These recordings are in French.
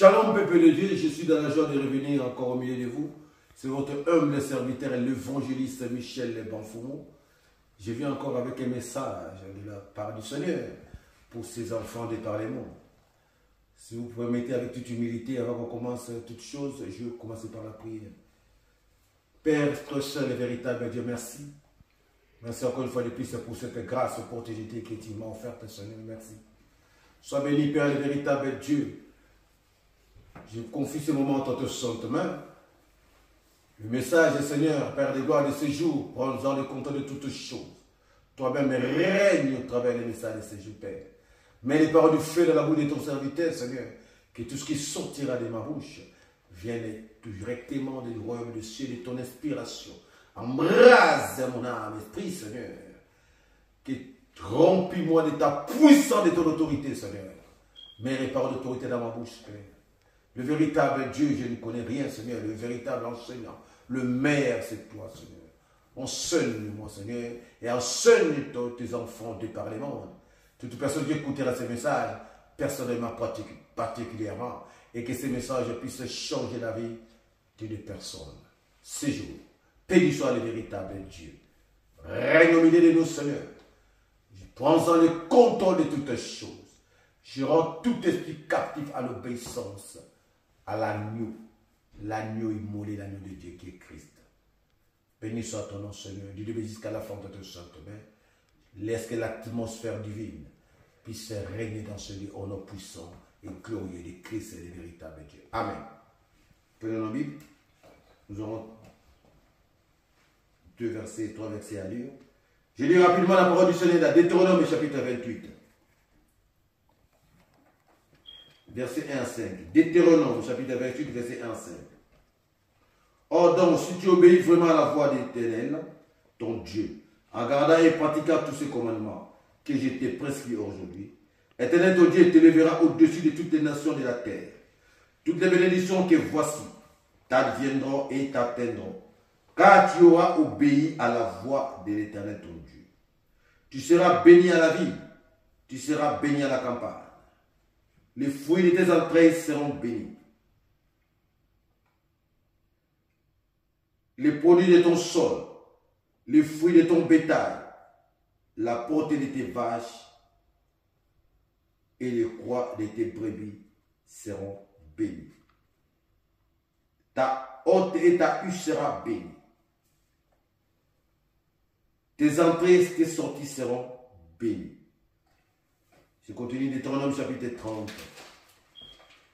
Shalom, peuple de Dieu, je suis dans la joie de revenir encore au milieu de vous. C'est votre humble serviteur et l'évangéliste Michel Banfoumou. Je viens encore avec un message de la part du Seigneur pour ces enfants de Parlement. Si vous permettez avec toute humilité, avant qu'on commence toutes choses, je vais commencer par la prière. Père, toi seul et véritable Dieu, merci. Merci encore une fois de plus pour cette grâce, opportunité que tu m'as offerte, Seigneur, merci. Sois béni, Père, le véritable Dieu. Je confie ce moment entre tes saintes mains. Le message, Seigneur, Père de gloire de ce jour, prends-en le compte de toutes choses. Toi-même règne au travers des messages de ce jour, Père. Mets les paroles du feu dans la bouche de ton serviteur, Seigneur, que tout ce qui sortira de ma bouche vienne directement du royaume des cieux, de ton inspiration. Embrase mon âme, esprit, Seigneur, que remplis-moi de ta puissance, de ton autorité, Seigneur. Mets les paroles d'autorité dans ma bouche, Père. Le véritable Dieu, je ne connais rien, Seigneur. Le véritable enseignant, le meilleur, c'est toi, Seigneur. Enseigne-moi, Seigneur, et enseigne tes enfants de par les mondes. Toute personne qui écoutera ces messages, personnellement, particulièrement, et que ces messages puissent changer la vie d'une personne. Ces jours, béni soit le véritable Dieu. Règne au milieu de nous, Seigneur. Je prends en le contrôle de toutes choses. Je rends tout esprit captif à l'obéissance, à l'agneau immolé, l'agneau de Dieu qui est Christ. Béni soit ton nom, Seigneur. Dieu te bénisse jusqu'à la fin de ton sainte main. Laisse que l'atmosphère divine puisse régner dans ce lieu au nom puissant et glorieux de Christ et le véritable Dieu. Amen. Prenons la Bible. Nous aurons 3 versets à lire. Je lis rapidement la parole du Seigneur dans Deutéronome chapitre 28. Verset 1 à 5. Deutéronome chapitre 28, verset 1 à 5. Or donc, si tu obéis vraiment à la voix de l'Éternel, ton Dieu, en gardant et pratiquant tous ces commandements que je t'ai prescrits aujourd'hui, l'Éternel ton Dieu t'élèvera au-dessus de toutes les nations de la terre. Toutes les bénédictions que voici t'adviendront et t'atteindront, car tu auras obéi à la voix de l'Éternel ton Dieu. Tu seras béni à la ville, tu seras béni à la campagne. Les fruits de tes entrailles seront bénis. Les produits de ton sol, les fruits de ton bétail, la portée de tes vaches et les croix de tes brebis seront bénis. Ta hôte et ta huche sera bénie. Tes entrées et tes sorties seront bénies. Je continue Deutéronome chapitre 30.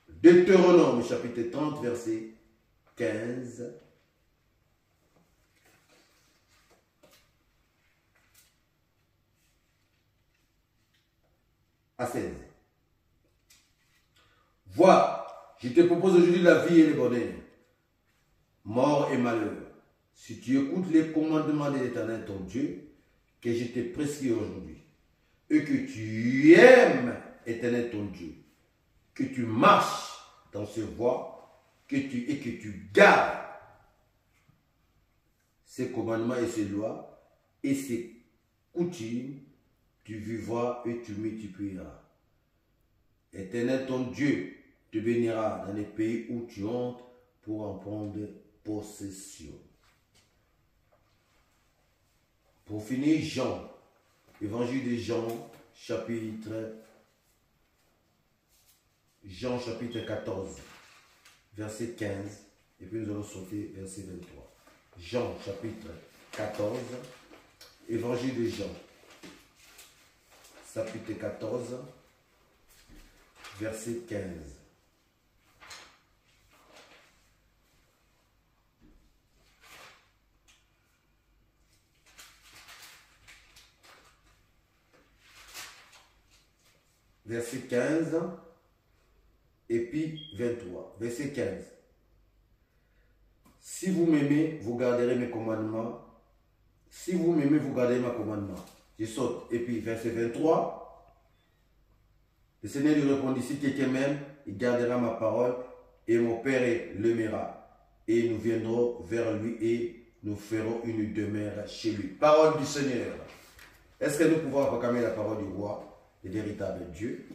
Deutéronome chapitre 30, verset 15 à 16. Vois, je te propose aujourd'hui la vie et le bonheur, mort et malheur. Si tu écoutes les commandements de l'Éternel ton Dieu, que je te prescris aujourd'hui, et que tu aimes l'Éternel ton Dieu, que tu marches dans ses voies, et que tu gardes ses commandements et ses lois, et ses coutumes, tu vivras et tu multiplieras. L'Éternel ton Dieu te bénira dans les pays où tu entres pour en prendre possession. Pour finir, Jean, Évangile de Jean, chapitre 14, verset 15, et puis nous allons sauter verset 23. Jean, chapitre 14, Évangile de Jean, chapitre 14, verset 15. Verset 15 et puis 23. Verset 15. Si vous m'aimez, vous garderez mes commandements. Si vous m'aimez, vous garderez mes commandements. Je saute. Et puis verset 23. Le Seigneur lui répondit, si quelqu'un m'aime, il gardera ma parole et mon Père l'aimera. Et nous viendrons vers lui et nous ferons une demeure chez lui. Parole du Seigneur. Est-ce que nous pouvons proclamer la parole du roi, le véritable Dieu?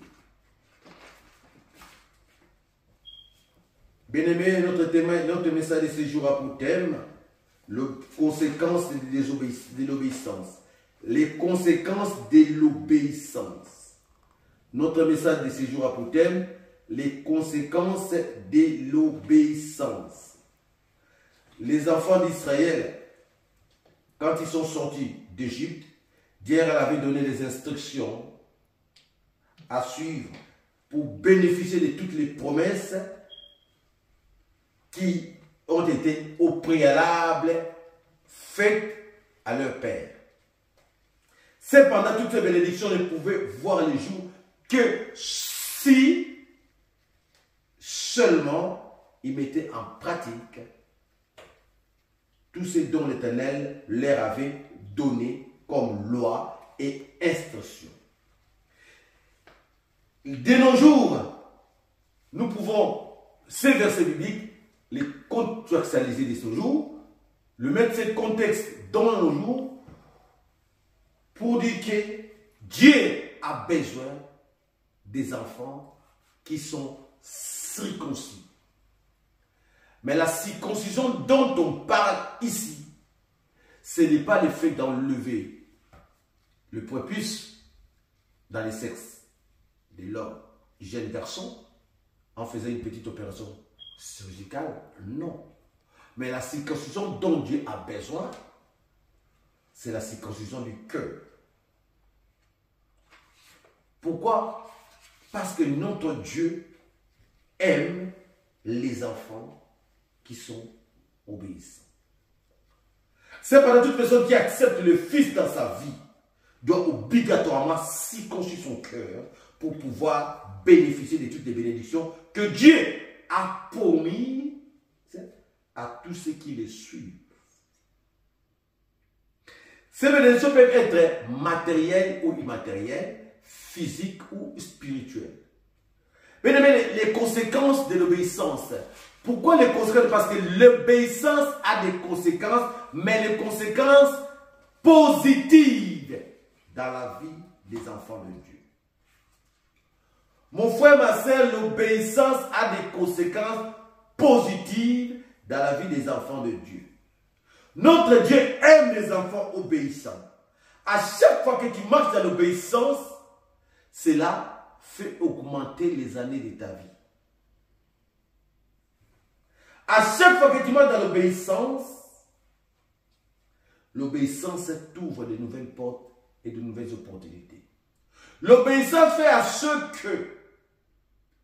Bien-aimés, notre message de ce jour a pour thème les conséquences de l'obéissance. Les conséquences de l'obéissance. Notre message de ce jour a pour thème les conséquences de l'obéissance. Les enfants d'Israël, quand ils sont sortis d'Égypte, Dieu leur avait donné des instructions à suivre pour bénéficier de toutes les promesses qui ont été au préalable faites à leur père. Cependant, toutes ces bénédictions ne pouvaient voir le jour que si seulement ils mettaient en pratique tout ce dont l'Éternel leur avait donné comme loi et instruction. De nos jours, nous pouvons, ces versets bibliques, les contextualiser de ce jour, le mettre ce contexte dans nos jours, pour dire que Dieu a besoin des enfants qui sont circoncis. Mais la circoncision dont on parle ici, ce n'est pas le fait d'enlever le prépuce dans les sexes de l'homme, jeune garçon, en faisant une petite opération chirurgicale, non. Mais la circoncision dont Dieu a besoin, c'est la circoncision du cœur. Pourquoi? Parce que notre Dieu aime les enfants qui sont obéissants. C'est par toute personne qui accepte le Fils dans sa vie doit obligatoirement circoncire son cœur pour pouvoir bénéficier de toutes les bénédictions que Dieu a promis à tous ceux qui les suivent. Ces bénédictions peuvent être matérielles ou immatérielles, physiques ou spirituelles. Mais les conséquences de l'obéissance. Pourquoi les conséquences? Parce que l'obéissance a des conséquences, mais les conséquences positives dans la vie des enfants de Dieu. Mon frère, ma soeur, l'obéissance a des conséquences positives dans la vie des enfants de Dieu. Notre Dieu aime les enfants obéissants. À chaque fois que tu marches dans l'obéissance, cela fait augmenter les années de ta vie. À chaque fois que tu marches dans l'obéissance t'ouvre de nouvelles portes et de nouvelles opportunités. L'obéissance fait à ce que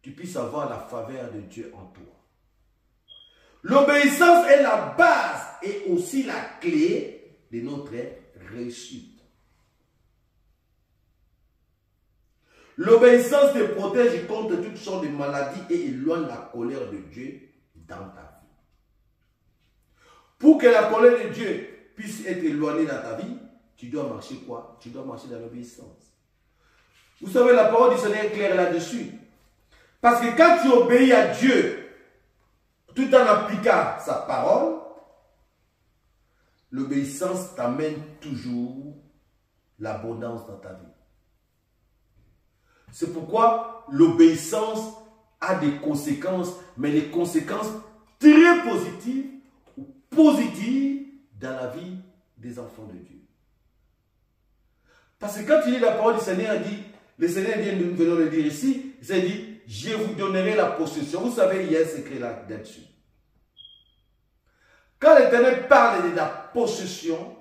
tu puisses avoir la faveur de Dieu en toi. L'obéissance est la base et aussi la clé de notre réussite. L'obéissance te protège contre toutes sortes de maladies et éloigne la colère de Dieu dans ta vie. Pour que la colère de Dieu puisse être éloignée dans ta vie, tu dois marcher quoi? Tu dois marcher dans l'obéissance. Vous savez, la parole du Seigneur est claire là-dessus. Parce que quand tu obéis à Dieu, tout en appliquant sa parole, l'obéissance t'amène toujours l'abondance dans ta vie. C'est pourquoi l'obéissance a des conséquences, mais les conséquences très positives ou positives dans la vie des enfants de Dieu. Parce que quand tu lis la parole du Seigneur, dit, le Seigneur vient de nous venons le dire ici, il s'est dit, je vous donnerai la possession. Vous savez, il y a un secret là-dessus. Quand l'Éternel parle de la possession,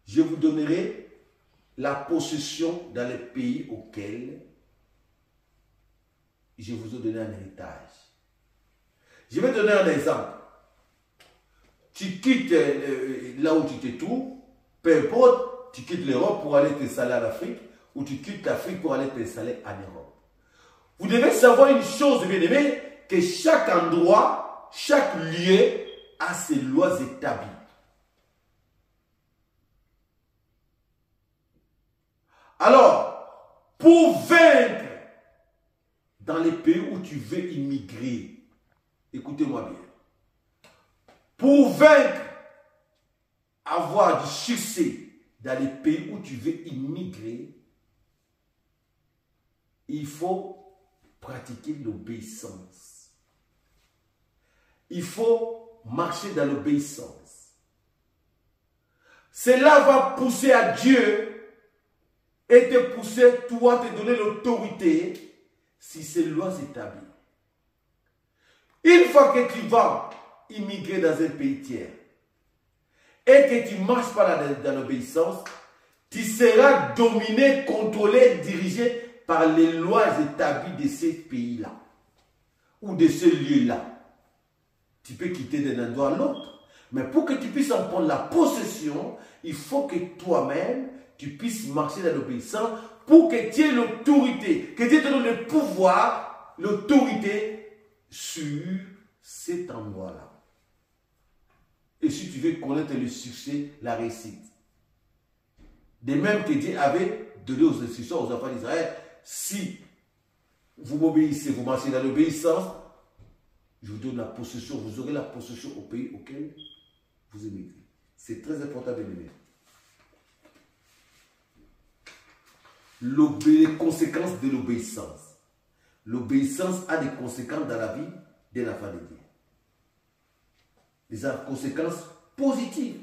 je vous donnerai la possession dans les pays auxquels je vous ai donné un héritage. Je vais donner un exemple. Tu quittes là où tu te trouves, peu importe, tu quittes l'Europe pour aller t'installer en Afrique, ou tu quittes l'Afrique pour aller t'installer en Europe. Vous devez savoir une chose, bien aimé, que chaque endroit, chaque lieu a ses lois établies. Alors, pour vaincre dans les pays où tu veux immigrer, écoutez-moi bien, pour vaincre, avoir du succès dans les pays où tu veux immigrer, il faut pratiquer l'obéissance. il faut marcher dans l'obéissance. Cela va pousser à Dieu et te pousser, toi, te donner l'autorité si ces lois s'établissent. Une fois que tu vas immigrer dans un pays tiers et que tu ne marches pas dans l'obéissance, tu seras dominé, contrôlé, dirigé par les lois établies de ces pays-là ou de ce lieu-là. Tu peux quitter d'un endroit à l'autre. Mais pour que tu puisses en prendre la possession, il faut que toi-même, tu puisses marcher dans l'obéissance pour que tu aies l'autorité, que Dieu te donne le pouvoir, l'autorité sur cet endroit-là. Et si tu veux connaître le succès, la réussite. De même que Dieu avait donné aux instructions aux enfants d'Israël, si vous m'obéissez, vous marchez dans l'obéissance, je vous donne la possession, vous aurez la possession au pays auquel vous émigrez. C'est très important de l'aimer. Les conséquences de l'obéissance. L'obéissance a des conséquences dans la vie d'un enfant de Dieu. Des conséquences positives.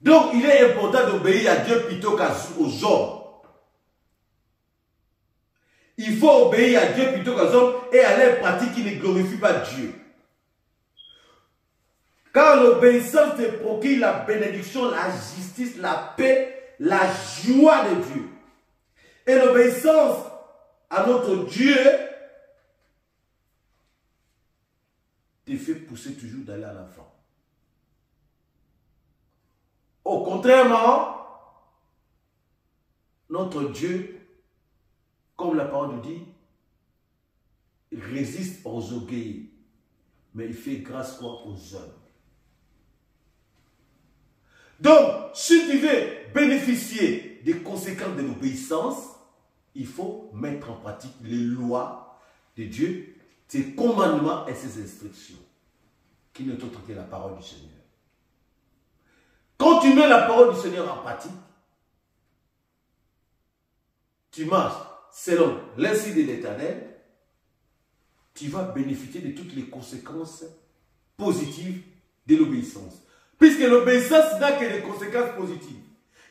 Donc, il est important d'obéir à Dieu plutôt qu'aux hommes. Il faut obéir à Dieu plutôt qu'aux hommes et à leurs pratiques qui ne glorifient pas Dieu. Car l'obéissance te procure la bénédiction, la justice, la paix, la joie de Dieu. Et l'obéissance à notre Dieu te fait pousser toujours d'aller à l'avant. Au contraire, notre Dieu, comme la parole nous dit, résiste aux orgueilleux, mais il fait grâce quoi aux hommes. Donc, si tu veux bénéficier des conséquences de l'obéissance, il faut mettre en pratique les lois de Dieu, ses commandements et ses instructions, qui n'est autre que la parole du Seigneur. Quand tu mets la parole du Seigneur en pratique, tu marches selon l'insigne de l'Éternel, tu vas bénéficier de toutes les conséquences positives de l'obéissance. Puisque l'obéissance n'a que des conséquences positives.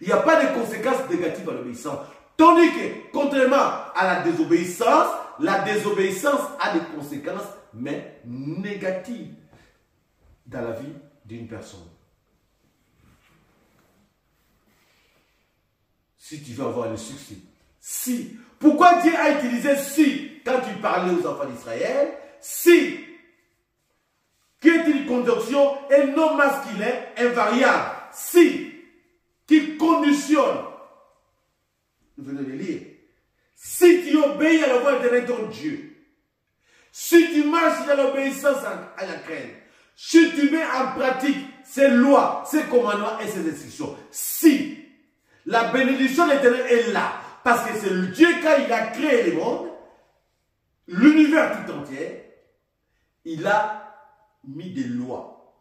Il n'y a pas de conséquences négatives à l'obéissance. Tandis que, contrairement à la désobéissance a des conséquences, mais négatives dans la vie d'une personne. Si tu veux avoir le succès. Si. Pourquoi Dieu a utilisé si quand tu parlais aux enfants d'Israël? Si. Qui est une conjonction et non masculin invariable. Si. Qui conditionne. Nous venons de lire. Si tu obéis à la voix de ton Dieu. Si tu marches dans l'obéissance à la crainte. Si tu mets en pratique ses lois, ses commandements et ses instructions. Si. La bénédiction de l'Éternel est là. Parce que c'est Dieu, quand il a créé le monde, l'univers tout entier, il a mis des lois.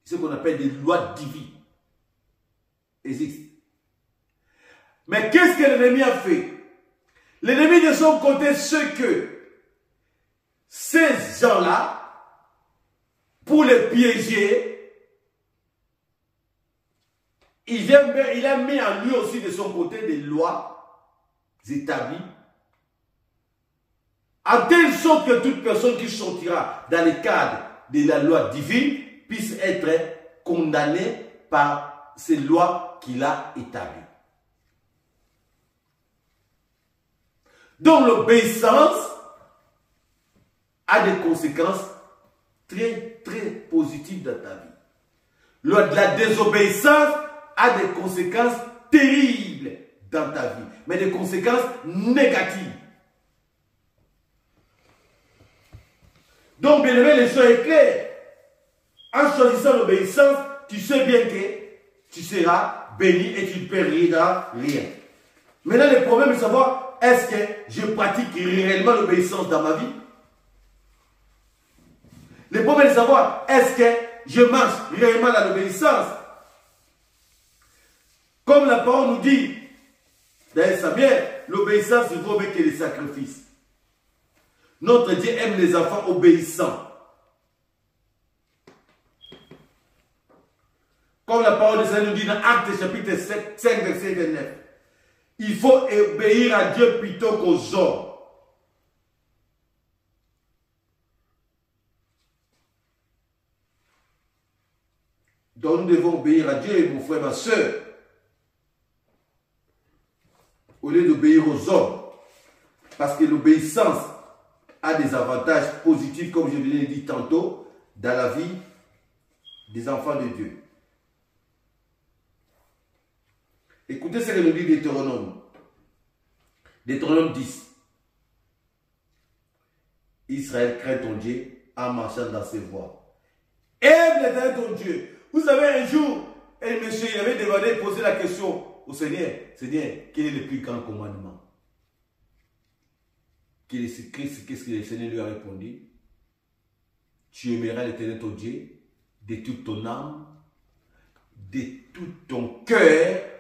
Ce qu'on appelle des lois divines. Existent. Mais qu'est-ce que l'ennemi a fait? L'ennemi de son côté, ce que ces gens-là, pour les piéger, il a mis en lui aussi de son côté des lois établies, en telle sorte que toute personne qui sortira dans le cadre de la loi divine puisse être condamnée par ces lois qu'il a établies. Donc l'obéissance a des conséquences très très positives dans ta vie. La désobéissance a des conséquences terribles dans ta vie, mais des conséquences négatives. Donc, bien aimé, les choses est claires. En choisissant l'obéissance, tu sais bien que tu seras béni et tu ne perdras rien. Maintenant, le problème est de savoir, est-ce que je pratique réellement l'obéissance dans ma vie? Le problème est de savoir, est-ce que je marche réellement dans l'obéissance? Comme la parole nous dit, dans Samuel, l'obéissance ne vaut mieux que les sacrifices. Notre Dieu aime les enfants obéissants. Comme la parole de Seigneur nous dit dans Actes chapitre 5, verset 29. Il faut obéir à Dieu plutôt qu'aux hommes. Donc nous devons obéir à Dieu, mon frère, ma soeur, au lieu d'obéir aux hommes. Parce que l'obéissance a des avantages positifs, comme je vous l'ai dit tantôt, dans la vie des enfants de Dieu. Écoutez ce que nous dit Deutéronome. Deutéronome 10. Israël craint ton Dieu en marchant dans ses voies. Aime l'Éternel ton Dieu. Vous savez, un jour, un monsieur il avait demandé, posé la question au Seigneur. Seigneur, quel est le plus grand commandement? Qu'est-ce que le Seigneur lui a répondu? Tu aimeras l'Éternel ton Dieu de toute ton âme, de tout ton cœur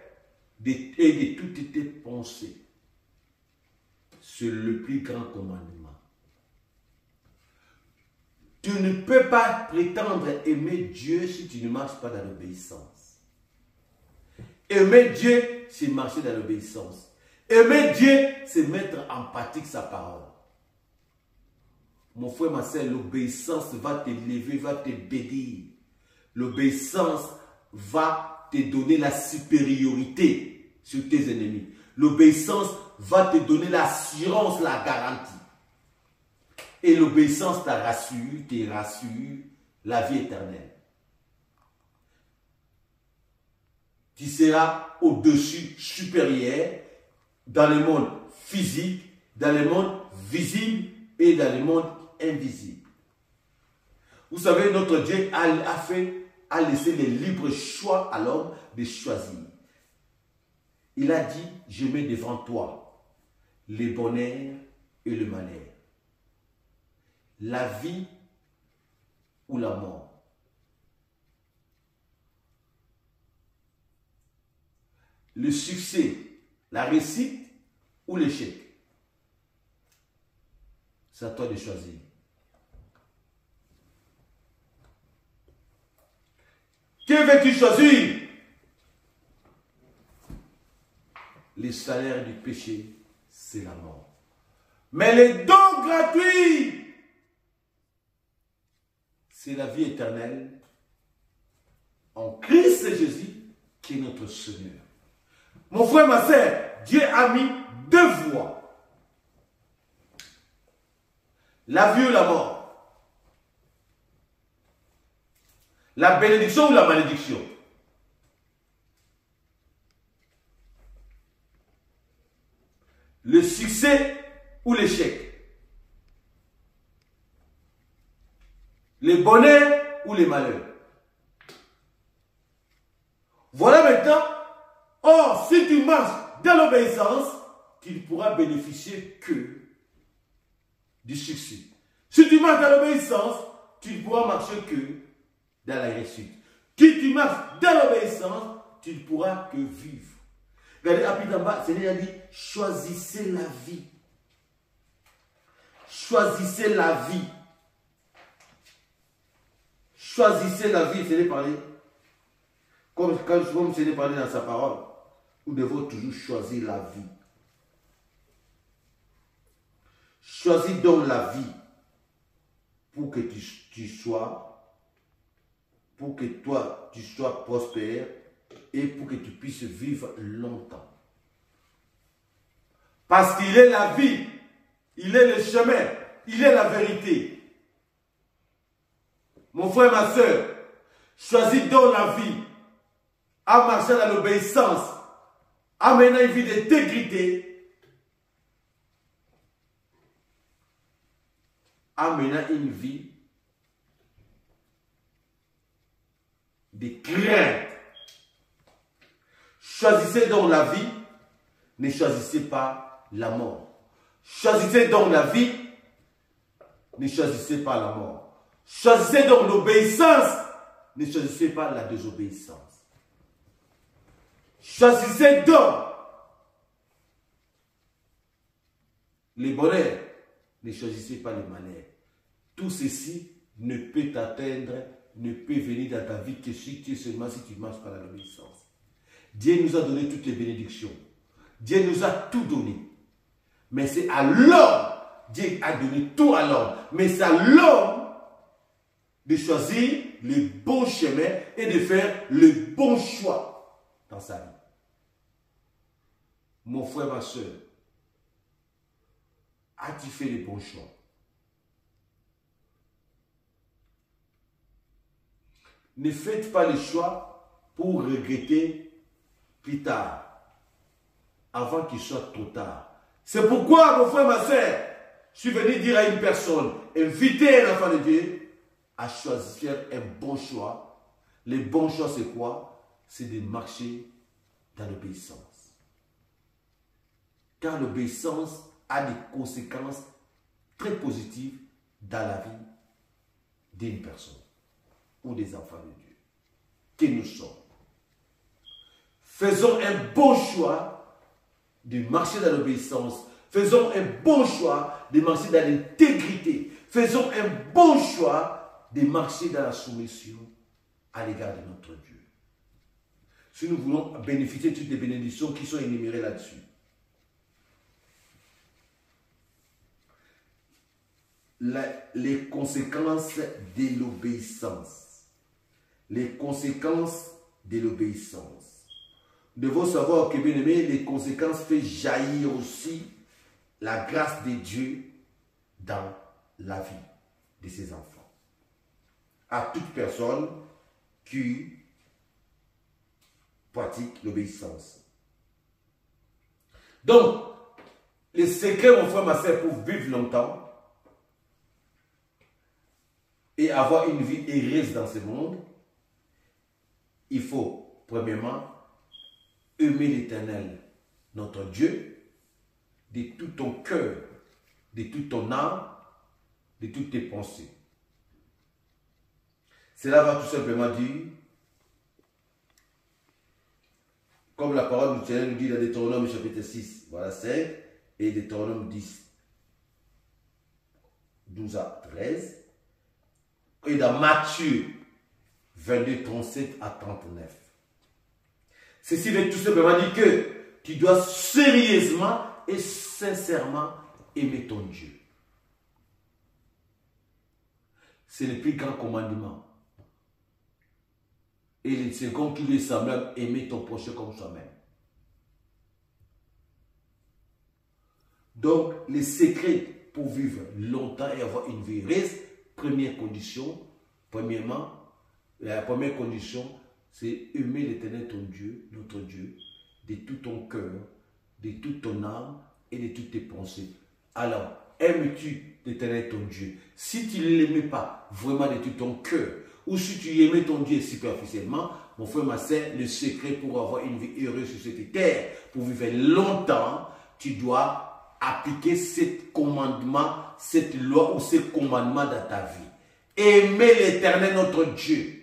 et de toutes tes pensées. C'est le plus grand commandement. Tu ne peux pas prétendre aimer Dieu si tu ne marches pas dans l'obéissance. Aimer Dieu, c'est marcher dans l'obéissance. Aimer Dieu, c'est mettre en pratique sa parole. Mon frère, ma soeur, l'obéissance va t'élever, va te bénir. L'obéissance va te donner la supériorité sur tes ennemis. L'obéissance va te donner l'assurance, la garantie. Et l'obéissance te rassure la vie éternelle. Tu seras au-dessus, supérieur, dans le monde physique, dans le monde visible et dans le monde invisible. Vous savez, notre Dieu a laissé le libre choix à l'homme de choisir. Il a dit, je mets devant toi le bonheur et le malheur, la vie ou la mort. Le succès, la réussite ou l'échec. C'est à toi de choisir. Que veux-tu choisir? Le salaire du péché, c'est la mort. Mais les dons gratuits, c'est la vie éternelle en Christ Jésus qui est notre Seigneur. Mon frère, ma soeur, Dieu a mis deux voies. La vie ou la mort. La bénédiction ou la malédiction. Le succès ou l'échec. Le bonheur ou le malheur. Voilà maintenant. Or, si tu marches dans l'obéissance, tu ne pourras bénéficier que du succès. Si tu marches dans l'obéissance, tu ne pourras marcher que dans la réussite. Si tu marches dans l'obéissance, tu ne pourras que vivre. Regardez, après en bas, le Seigneur a dit, choisissez la vie. Choisissez la vie. Choisissez la vie, c'est parler. Comme c'est parlé dans sa parole, nous devons toujours choisir la vie. Choisis donc la vie pour que tu sois, pour que toi, tu sois prospère et pour que tu puisses vivre longtemps. Parce qu'il est la vie, il est le chemin, il est la vérité. Mon frère, ma soeur, choisis donc la vie en marchant dans l'obéissance, en menant une vie d'intégrité, en menant une vie de crainte. Choisissez donc la vie, ne choisissez pas la mort. Choisissez donc la vie, ne choisissez pas la mort. Choisissez donc l'obéissance, ne choisissez pas la désobéissance. Choisissez donc les bonheurs Ne choisissez pas le malheur. Tout ceci ne peut t'atteindre, ne peut venir dans ta vie que si tu es seulement si tu marches par l'obéissance. Dieu nous a donné toutes les bénédictions. Dieu nous a tout donné. Mais c'est à l'homme. Dieu a donné tout à l'homme. Mais c'est à l'homme de choisir le bon chemin et de faire le bon choix dans sa vie. Mon frère, ma soeur, as-tu fait le bon choix? Ne faites pas le choix pour regretter plus tard, avant qu'il soit trop tard. C'est pourquoi, mon frère, ma soeur, je suis venu dire à une personne, inviter un enfant de Dieu à choisir un bon choix. Le bon choix, c'est quoi? C'est de marcher dans l'obéissance. Car l'obéissance a des conséquences très positives dans la vie d'une personne ou des enfants de Dieu que nous sommes. Faisons un bon choix de marcher dans l'obéissance. Faisons un bon choix de marcher dans l'intégrité. Faisons un bon choix de marcher dans la soumission à l'égard de notre Dieu. Si nous voulons bénéficier de toutes les bénédictions qui sont énumérées là-dessus. Les conséquences de l'obéissance. Les conséquences de l'obéissance. Nous devons savoir que, bien aimé, les conséquences font jaillir aussi la grâce de Dieu dans la vie de ses enfants. À toute personne qui pratique l'obéissance. Donc, le secret, mon frère, ma soeur, pour vivre longtemps et avoir une vie heureuse dans ce monde, il faut, premièrement, aimer l'Éternel, notre Dieu, de tout ton cœur, de toute ton âme, de toutes tes pensées. Cela va tout simplement dire, comme la parole du Seigneur nous dit dans Deutéronome chapitre 6, voilà 5, et Deutéronome 10, 12 à 13, et dans Matthieu 22, 37 à 39. Ceci veut tout simplement dire que tu dois sérieusement et sincèrement aimer ton Dieu. C'est le plus grand commandement. Et le second qui lui est semblable, aimer ton prochain comme soi-même. Donc, les secrets pour vivre longtemps et avoir une vie heureuse, première condition, premièrement, la première condition, c'est aimer l'Éternel ton Dieu, notre Dieu, de tout ton cœur, de toute ton âme et de toutes tes pensées. Alors, aimes-tu l'Éternel ton Dieu? Si tu ne l'aimais pas vraiment de tout ton cœur, ou si tu aimais ton Dieu superficiellement, mon frère, ma soeur, le secret pour avoir une vie heureuse sur cette terre, pour vivre longtemps, tu dois appliquer ce commandement, cette loi ou ce commandement dans ta vie. Aimer l'Éternel notre Dieu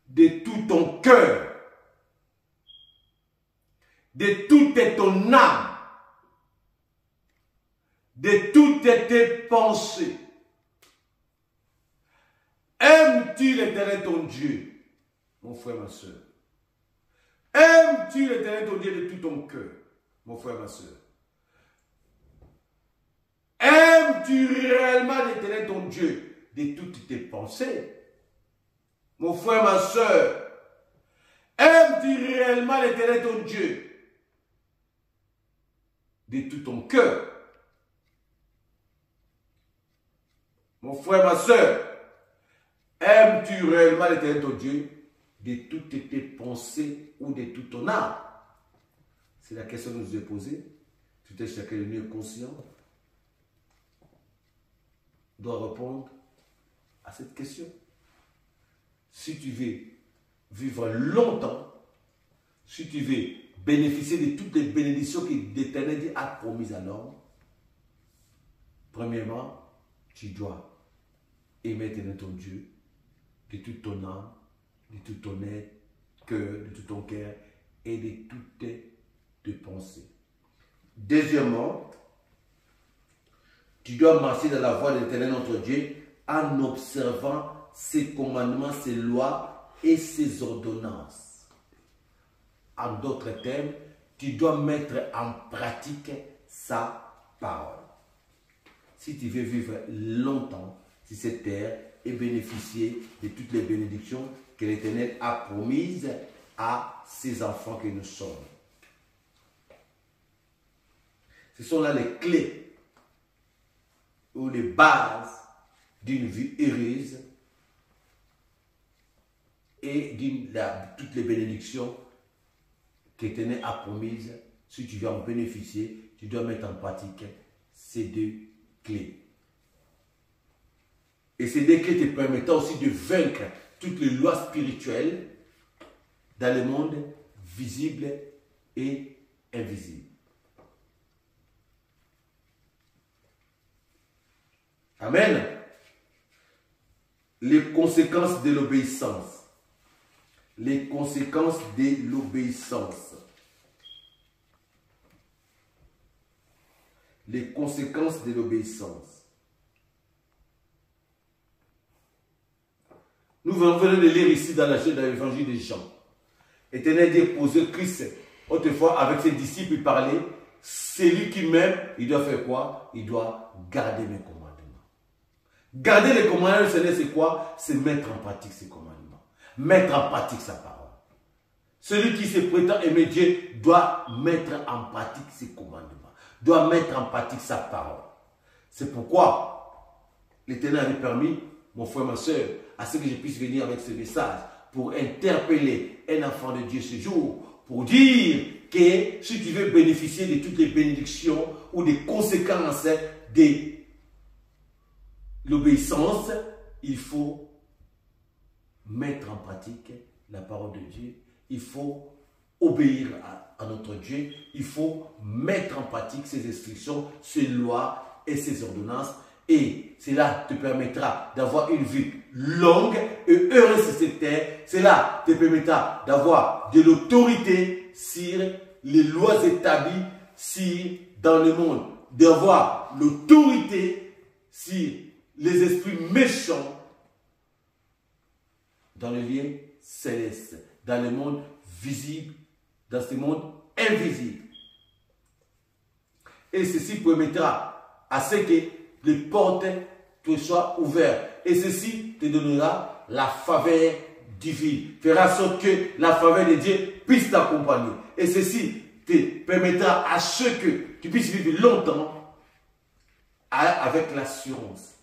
de tout ton cœur, de toute ton âme, de toutes tes pensées. Aimes-tu l'Éternel ton Dieu, mon frère, ma soeur? Aimes-tu l'Éternel ton Dieu de tout ton cœur, mon frère, ma soeur? Aimes-tu réellement l'Éternel ton Dieu de toutes tes pensées, mon frère, ma soeur? Aimes-tu réellement l'Éternel ton Dieu de tout ton cœur, mon frère, ma soeur? Aimes-tu réellement l'Éternel ton Dieu de toutes tes pensées ou de tout ton âme? C'est la question que nous avons posée. Tout est chacun de nous conscient doit répondre à cette question. Si tu veux vivre longtemps, si tu veux bénéficier de toutes les bénédictions que l'Éternel a promises à l'homme, premièrement, tu dois aimer ton Dieu de toute ton âme, de tout ton être, de tout ton cœur et de toutes tes pensées. Deuxièmement, Tu dois marcher dans la voie de l'Éternel notre Dieu en observant ses commandements, ses lois et ses ordonnances. En d'autres termes, tu dois mettre en pratique sa parole. Si tu veux vivre longtemps sur cette terre et bénéficier de toutes les bénédictions que l'Éternel a promises à ses enfants que nous sommes. Ce sont là les clés ou les bases d'une vie heureuse et de toutes les bénédictions que l'Éternel a promises. Si tu veux en bénéficier, tu dois mettre en pratique ces deux clés. Et ces deux clés te permettent aussi de vaincre toutes les lois spirituelles dans le monde visible et invisible. Amen. Les conséquences de l'obéissance. Les conséquences de l'obéissance. Les conséquences de l'obéissance. Nous venons de lire ici dans l'évangile de Jean. Éternel Dieu posait Christ autrefois avec ses disciples, il parlait. Celui qui m'aime, il doit faire quoi? Il doit garder mes commandements. Garder les commandements du Seigneur, c'est quoi? C'est mettre en pratique ses commandements. Mettre en pratique sa parole. Celui qui se prétend aimer Dieu doit mettre en pratique ses commandements. Doit mettre en pratique sa parole. C'est pourquoi l'Éternel avait permis, mon frère, ma soeur, à ce que je puisse venir avec ce message pour interpeller un enfant de Dieu ce jour, pour dire que si tu veux bénéficier de toutes les bénédictions ou des conséquences de l'obéissance, il faut mettre en pratique la parole de Dieu. Il faut obéir à notre Dieu. Il faut mettre en pratique ses instructions, ses lois et ses ordonnances. Et cela te permettra d'avoir une vie longue et heureuse sur cette terre. Cela te permettra d'avoir de l'autorité sur les lois établies dans le monde. D'avoir l'autorité sur les esprits méchants dans le lien céleste, dans le monde visible, dans ce monde invisible. Et ceci permettra à ce que les portes te soient ouvertes. Et ceci te donnera la faveur divine. Fera en sorte que la faveur de Dieu puisse t'accompagner. Et ceci te permettra à ce que tu puisses vivre longtemps avec l'assurance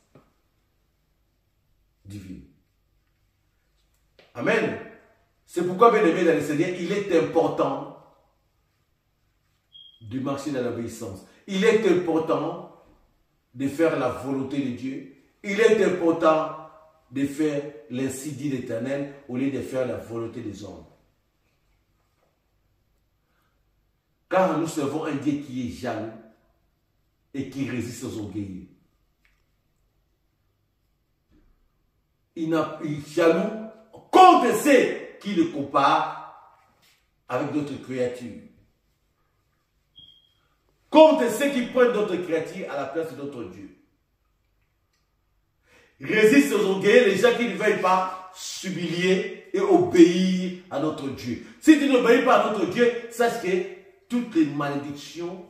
divine. Amen. C'est pourquoi, bien aimé dans le Seigneur, il est important de marcher dans l'obéissance. Il est important de faire la volonté de Dieu. Il est important de faire l'ainsi dit l'Éternel au lieu de faire la volonté des hommes. Car nous servons un Dieu qui est jaloux et qui résiste aux orgueilleux. Il est jaloux contre ceux qui le comparent avec d'autres créatures. Contre ceux qui prennent d'autres créatures à la place de notre Dieu. Résiste aux orgueilleux, les gens qui ne veulent pas s'humilier et obéir à notre Dieu. Si tu n'obéis pas à notre Dieu, sache que toutes les malédictions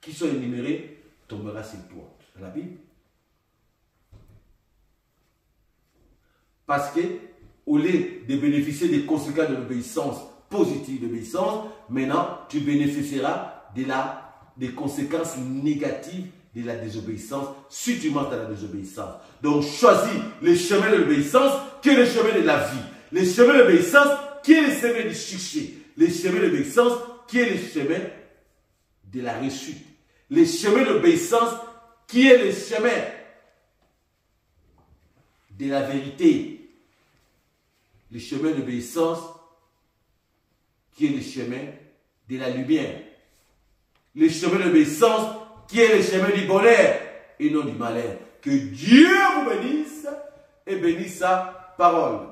qui sont énumérées tomberont sur toi. Dans la Bible. Parce que, au lieu de bénéficier des conséquences de l'obéissance positive d'obéissance, maintenant tu bénéficieras des conséquences négatives de la désobéissance si tu marches dans la désobéissance. Donc choisis le chemin de l'obéissance qui est le chemin de la vie. Le chemin de l'obéissance qui est le chemin du succès. Le chemin d'obéissance qui est le chemin de la réussite. Le chemin d'obéissance qui est le chemin de la vérité. Le chemin d'obéissance qui est le chemin de la lumière. Le chemin d'obéissance qui est le chemin du bonheur et non du malheur. Que Dieu vous bénisse et bénisse sa parole.